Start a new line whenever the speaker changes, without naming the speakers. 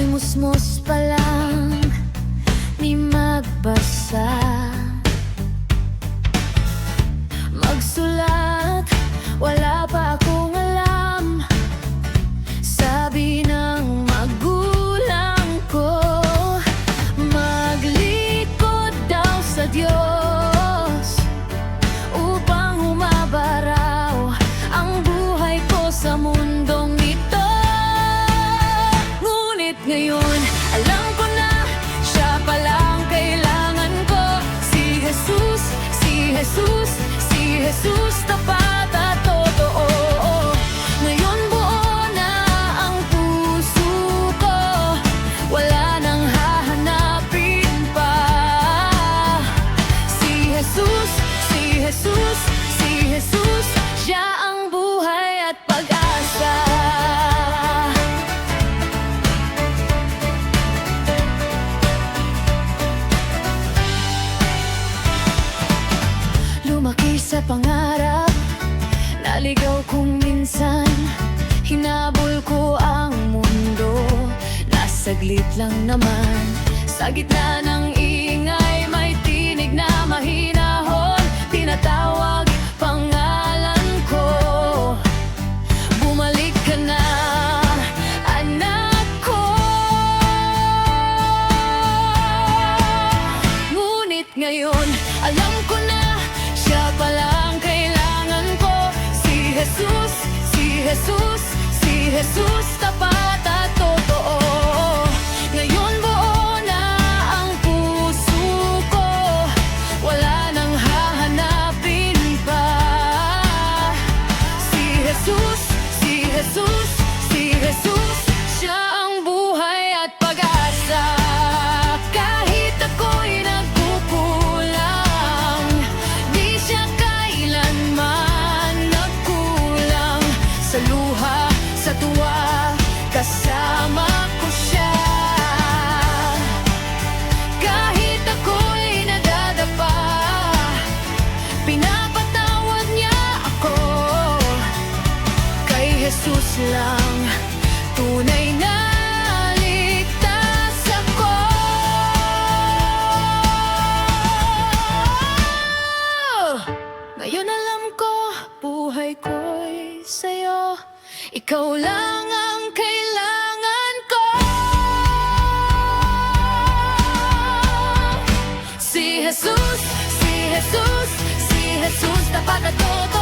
musmos pa lang, di magbasa, magsulat, wala pa akong alam. Sabi ng magulang ko, maglingkod daw sa Diyos upang humabaraw ang buhay ko sa mundong ito. Ngunit ngayon, alam ko na siya palang kailangan ko. Si Jesus, si Jesus, si Jesus, tapat at totoo. Ngayon buo na ang puso ko, wala nang hahanapin pa. Si Jesus, si Jesus, si Jesus, siya ang buhay at pag-asa. Lumaki sa pangarap, naligaw kung minsan, hinabol ko ang mundo. Nasaglit lang naman, sa gitna ng ingay, may tinig na mahinahon, tinatawag pangalan ko. Bumalik ka na, anak ko. Ngunit ngayon, alam ko na siya palang kailangan ko. Si Jesus, si Jesus, si Jesus, tapat at totoo. Ngayon buo na ang puso ko, wala nang hahanapin pa. Si Jesus, si Jesus, si Jesus, siya ang buhay at pag-asa. Kahit ako'y nagkukulang, di siya kailanman nagkulang. Sa luha, sa tuwa, kasama ko siya. Kahit ako'y nadadapa, pinapatawad niya ako. Kay Jesus lang tunay na ligtas ako. Ngayon alam ko, buhay ko'y sa'yo. Ikaw lang ang kailangan ko. Si Jesus, si Jesus, si Jesus, tapat at totoo.